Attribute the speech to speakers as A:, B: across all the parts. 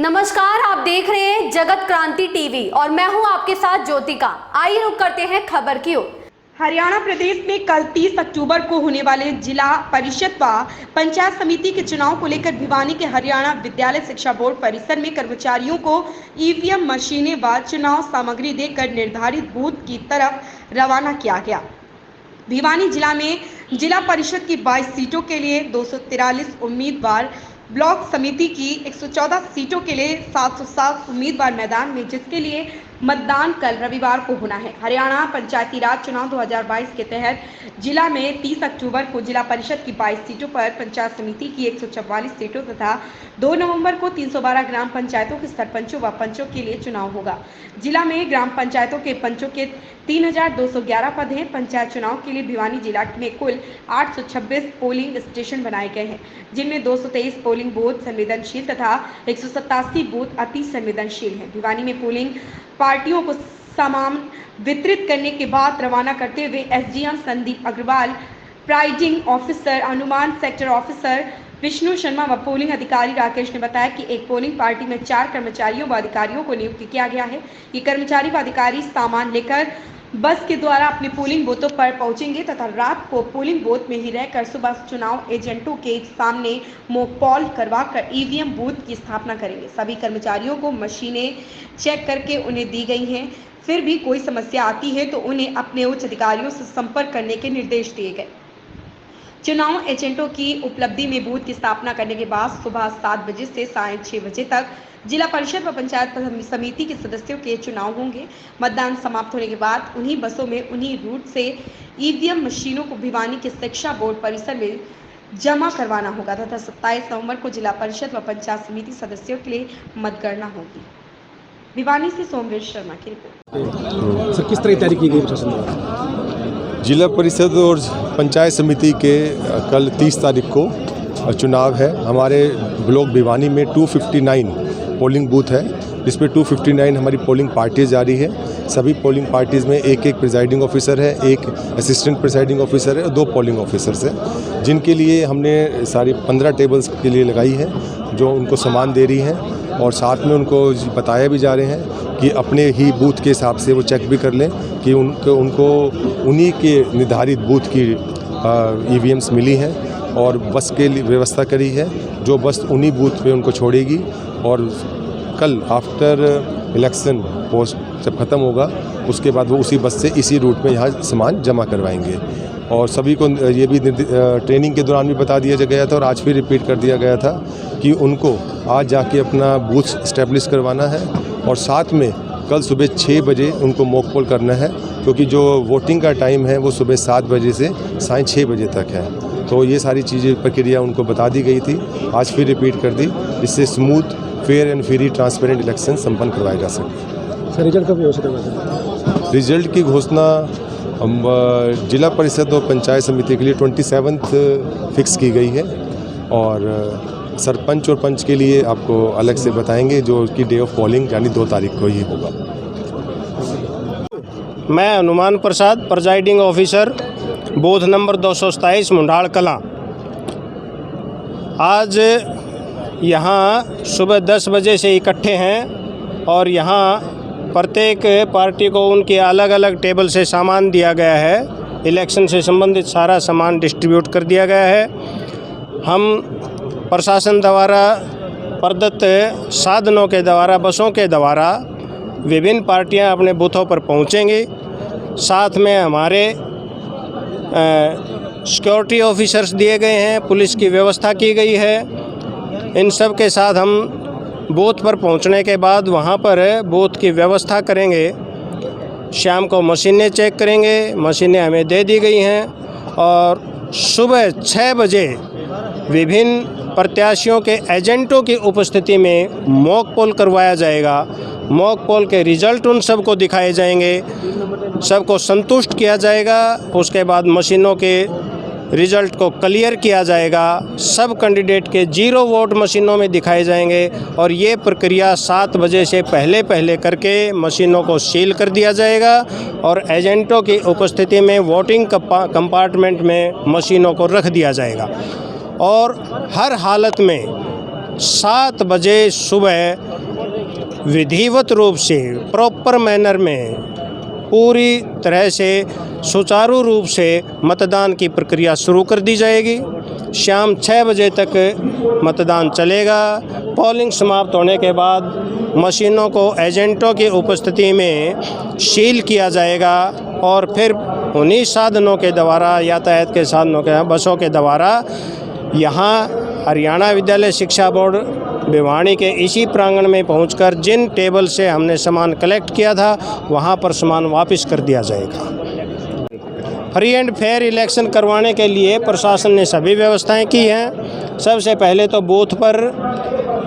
A: नमस्कार, आप देख रहे हैं जगत क्रांति टीवी और मैं हूं आपके साथ ज्योतिका। आइए रुक करते हैं खबर की ओर।
B: हरियाणा प्रदेश में कल 30 अक्टूबर को होने वाले जिला परिषद व पंचायत समिति के चुनाव को लेकर भिवानी के हरियाणा विद्यालय शिक्षा बोर्ड परिसर में कर्मचारियों को ईवीएम मशीनें व चुनाव सामग्री देकर निर्धारित बूथ की तरफ रवाना किया गया। भिवानी जिला में जिला परिषद की 22 सीटों के लिए 243 उम्मीदवार, ब्लॉक समिति की 114 सीटों के लिए 707 उम्मीदवार मैदान में, जिसके लिए मतदान कल रविवार को होना है। हरियाणा पंचायती राज चुनाव 2022 के तहत जिला में 30 अक्टूबर को जिला परिषद की 22 सीटों पर, पंचायत समिति की 144 सीटों तथा 2 नवंबर को 312 ग्राम पंचायतों के सरपंचों व पंचों के लिए चुनाव होगा। जिला में ग्राम पंचायतों के पंचों के 3211 पद हैं। पंचायत चुनाव के लिए भिवानी जिला में कुल 826 पोलिंग स्टेशन बनाए गए हैं, जिनमें 223 पोलिंग बूथ संवेदनशील तथा 187 बूथ अति संवेदनशील हैं। भिवानी में पोलिंग पार्टियों को सामान वितरित करने के बाद रवाना करते हुए एसडीएम संदीप अग्रवाल, प्राइडिंग ऑफिसर अनुमान, सेक्टर ऑफिसर विष्णु शर्मा व पोलिंग अधिकारी राकेश ने बताया कि एक पोलिंग पार्टी में 4 कर्मचारियों व अधिकारियों को नियुक्त किया गया है। ये कर्मचारी व अधिकारी सामान लेकर बस के द्वारा अपने पोलिंग बूथों पर पहुंचेंगे तथा रात को पोलिंग बूथ में ही रहकर सुबह चुनाव एजेंटों के सामने मॉक पोल करवाकर ईवीएम बूथ की स्थापना करेंगे। सभी कर्मचारियों को मशीनें चेक करके उन्हें दी गई हैं। फिर भी कोई समस्या आती है तो उन्हें अपने उच्च अधिकारियों से संपर्क करने के निर्देश दिए गए। चुनाव एजेंटों की उपलब्धि में बूथ की स्थापना करने के बाद सुबह 7 बजे से साढ़े 6 बजे तक जिला परिषद व पंचायत समिति के सदस्यों के चुनाव होंगे। मतदान समाप्त होने के बाद उन्हीं बसों में उन्हीं रूट से ईवीएम मशीनों को भिवानी के शिक्षा बोर्ड परिसर में जमा करवाना होगा तथा 27 नवंबर को जिला परिषद व पंचायत समिति सदस्यों के लिए मतगणना होगी। भिवानी से सोमवीर शर्मा की रिपोर्ट।
C: सर, किस तरह की तैयारी की गई प्रशासन द्वारा?
D: जिला परिषद और पंचायत समिति के कल 30 तारीख को चुनाव है। हमारे ब्लॉक भिवानी में 259 पोलिंग बूथ है, जिसमें 259 हमारी पोलिंग पार्टीज जारी है। सभी पोलिंग पार्टीज़ में एक प्रिजाइडिंग ऑफिसर है, एक असिस्टेंट प्रिजाइडिंग ऑफिसर है और 2 पोलिंग ऑफिसर्स हैं, जिनके लिए हमने सारी 15 टेबल्स के लिए लगाई है, जो उनको सामान दे रही हैं और साथ में उनको बताया भी जा रहे हैं कि अपने ही बूथ के हिसाब से वो चेक भी कर लें कि उनको उन्हीं के निर्धारित बूथ की ईवीएम्स मिली हैं और बस के लिए व्यवस्था करी है, जो बस उन्हीं बूथ पे उनको छोड़ेगी और कल आफ्टर इलेक्शन पोस्ट जब ख़त्म होगा उसके बाद वो उसी बस से इसी रूट में यहाँ सामान जमा करवाएंगे। और सभी को ये भी ट्रेनिंग के दौरान भी बता दिया गया था और आज फिर रिपीट कर दिया गया था कि उनको आज जाके अपना बूथ इस्टेब्लिश करवाना है और साथ में कल सुबह 6 बजे उनको मॉक पोल करना है, क्योंकि जो वोटिंग का टाइम है वो सुबह 7 बजे से साढ़े 6 बजे तक है। तो ये सारी चीज़ें प्रक्रिया उनको बता दी गई थी, आज फिर रिपीट कर दी, जिससे smooth, fair and free transparent election संपन्न करवाए जा सके।
C: सर, रिजल्ट कब घोषित होगा?
D: रिजल्ट की घोषणा जिला परिषद और पंचायत समिति के लिए 27 फिक्स की गई है और सरपंच और पंच के लिए आपको अलग से बताएंगे, जो कि डे ऑफ पोलिंग यानी 2 तारीख को ही होगा।
E: मैं अनुमान प्रसाद, presiding officer, booth number 227 मुंडाल Kalan. आज यहाँ सुबह 10 बजे से इकट्ठे हैं और यहाँ प्रत्येक पार्टी को उनके अलग अलग टेबल से सामान दिया गया है। इलेक्शन से संबंधित सारा सामान डिस्ट्रीब्यूट कर दिया गया है। हम प्रशासन द्वारा प्रदत्त साधनों के द्वारा, बसों के द्वारा विभिन्न पार्टियां अपने बूथों पर पहुंचेंगी। साथ में हमारे सिक्योरिटी ऑफिसर्स दिए गए हैं, पुलिस की व्यवस्था की गई है। इन सब के साथ हम बूथ पर पहुंचने के बाद वहां पर बूथ की व्यवस्था करेंगे। शाम को मशीनें चेक करेंगे, मशीनें हमें दे दी गई हैं और सुबह 6 बजे विभिन्न प्रत्याशियों के एजेंटों की उपस्थिति में मॉक पोल करवाया जाएगा। मॉक पोल के रिजल्ट उन सबको दिखाए जाएंगे, सबको संतुष्ट किया जाएगा। उसके बाद मशीनों के रिजल्ट को क्लियर किया जाएगा। सब कैंडिडेट के 0 वोट मशीनों में दिखाए जाएंगे और ये प्रक्रिया 7 बजे से पहले करके मशीनों को सील कर दिया जाएगा और एजेंटों की उपस्थिति में वोटिंग कंपार्टमेंट में मशीनों को रख दिया जाएगा और हर हालत में 7 बजे सुबह विधिवत रूप से प्रॉपर मैनर में पूरी तरह से सुचारू रूप से मतदान की प्रक्रिया शुरू कर दी जाएगी। शाम 6 बजे तक मतदान चलेगा। पोलिंग समाप्त होने के बाद मशीनों को एजेंटों की उपस्थिति में सील किया जाएगा और फिर उन्हीं साधनों के द्वारा, यातायात के साधनों के, बसों के द्वारा यहाँ हरियाणा विद्यालय शिक्षा बोर्ड भिवानी के इसी प्रांगण में पहुंचकर जिन टेबल से हमने सामान कलेक्ट किया था वहां पर सामान वापस कर दिया जाएगा। फ्री एंड फेयर इलेक्शन करवाने के लिए प्रशासन ने सभी व्यवस्थाएं की हैं। सबसे पहले तो बूथ पर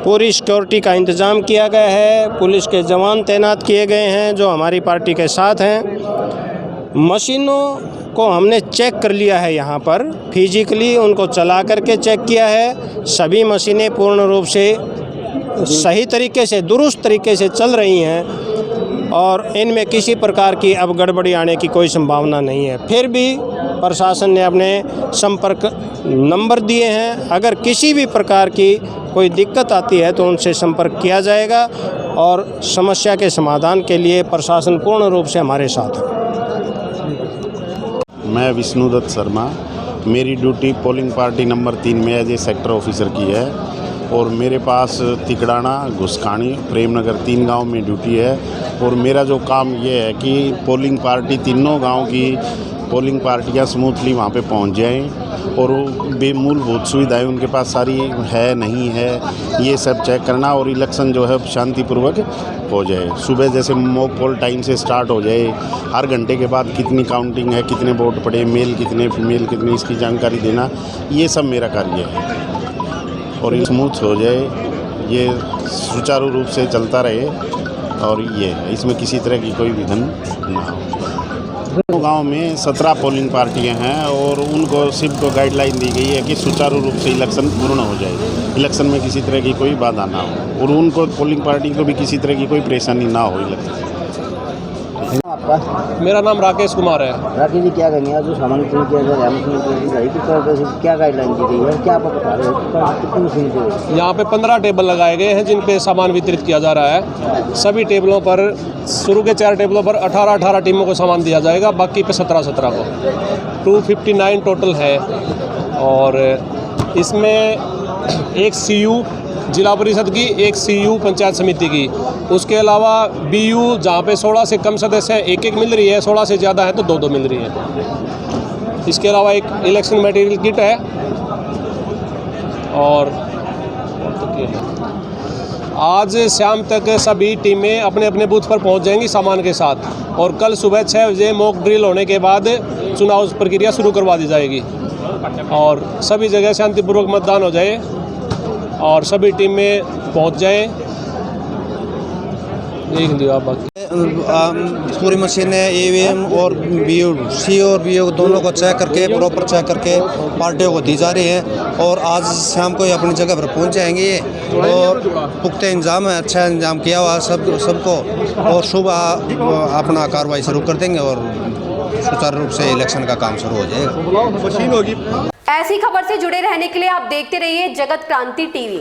E: पूरी सिक्योरिटी का इंतज़ाम किया गया है। पुलिस के जवान तैनात किए गए हैं जो हमारी पार्टी के साथ हैं। मशीनों को हमने चेक कर लिया है, यहाँ पर फिजिकली उनको चला करके चेक किया है। सभी मशीनें पूर्ण रूप से सही तरीके से, दुरुस्त तरीके से चल रही हैं और इनमें किसी प्रकार की अब गड़बड़ी आने की कोई संभावना नहीं है। फिर भी प्रशासन ने अपने संपर्क नंबर दिए हैं, अगर किसी भी प्रकार की कोई दिक्कत आती है तो उनसे संपर्क किया जाएगा और समस्या के समाधान के लिए प्रशासन पूर्ण रूप से हमारे साथ है।
F: मैं विष्णुदत्त शर्मा, मेरी ड्यूटी पोलिंग पार्टी नंबर 3 में एज ए सेक्टर ऑफिसर की है और मेरे पास तिकड़ाना, घुसकानी, प्रेमनगर 3 गांव में ड्यूटी है। और मेरा जो काम ये है कि पोलिंग पार्टी तीनों गांव की पोलिंग पार्टियां स्मूथली वहां पे पहुंच जाएं और बेमूलभूत सुविधाएं उनके पास सारी है नहीं है ये सब चेक करना और इलेक्शन जो है शांतिपूर्वक हो जाए। सुबह जैसे मॉक पोल टाइम से स्टार्ट हो जाए, हर घंटे के बाद कितनी काउंटिंग है, कितने वोट पड़े, मेल कितने, फीमेल कितनी, इसकी जानकारी देना, ये सब मेरा कार्य है और ये स्मूथ हो जाए, ये सुचारू रूप से चलता रहे और ये इसमें किसी तरह की कोई विघन ना हो। गांव में 17 पोलिंग पार्टियां हैं और उनको सिर्फ को गाइडलाइन दी गई है कि सुचारू रूप से इलेक्शन पूर्ण हो जाए, इलेक्शन में किसी तरह की कोई बाधा ना हो और उनको पोलिंग पार्टी को भी किसी तरह की कोई परेशानी ना हो इलेक्शन।
G: आपका?
E: मेरा नाम राकेश कुमार है।
G: राकेश जी, क्या कहेंगे आज जो सामान वितरण किया जा रहा है, किस तरह से क्या गाइडलाइन दी गई है, क्या आप बता रहे हो, कितनी मशीन दी?
E: यहाँ पे 15 टेबल लगाए गए हैं जिन पे सामान वितरित किया जा रहा है। सभी टेबलों पर, शुरू के 4 टेबलों पर 18 टीमों को सामान दिया जाएगा, बाकी पे 17 को 259 टोटल है। और इसमें एक CU जिला परिषद की, एक CU पंचायत समिति की, उसके अलावा BU जहाँ पे 16 से कम सदस्य हैं 1-1 मिल रही है, 16 से ज़्यादा है तो 2-2 मिल रही है। इसके अलावा एक इलेक्शन मटेरियल किट है और आज शाम तक सभी टीमें अपने अपने बूथ पर पहुंच जाएंगी सामान के साथ और कल सुबह 6 बजे मॉक ड्रिल होने के बाद चुनाव प्रक्रिया शुरू करवा दी जाएगी और सभी जगह शांतिपूर्वक मतदान हो जाए और सभी टीमें पहुंच जाएं। देख लियो आप बाकी
H: पूरी मशीनें EVM और BU और BU दोनों को चेक करके, प्रॉपर चेक करके पार्टियों को दी जा रही है और आज शाम को ही अपनी जगह पर पहुंच जाएंगे और पुख्ता इंतजाम है, अच्छा इंतजाम किया हुआ सबको और सुबह अपना कार्रवाई शुरू कर देंगे और सुचारू रूप से इलेक्शन का काम शुरू हो जाएगा।
A: ऐसी खबर से जुड़े रहने के लिए आप देखते रहिए जगत क्रांति टीवी।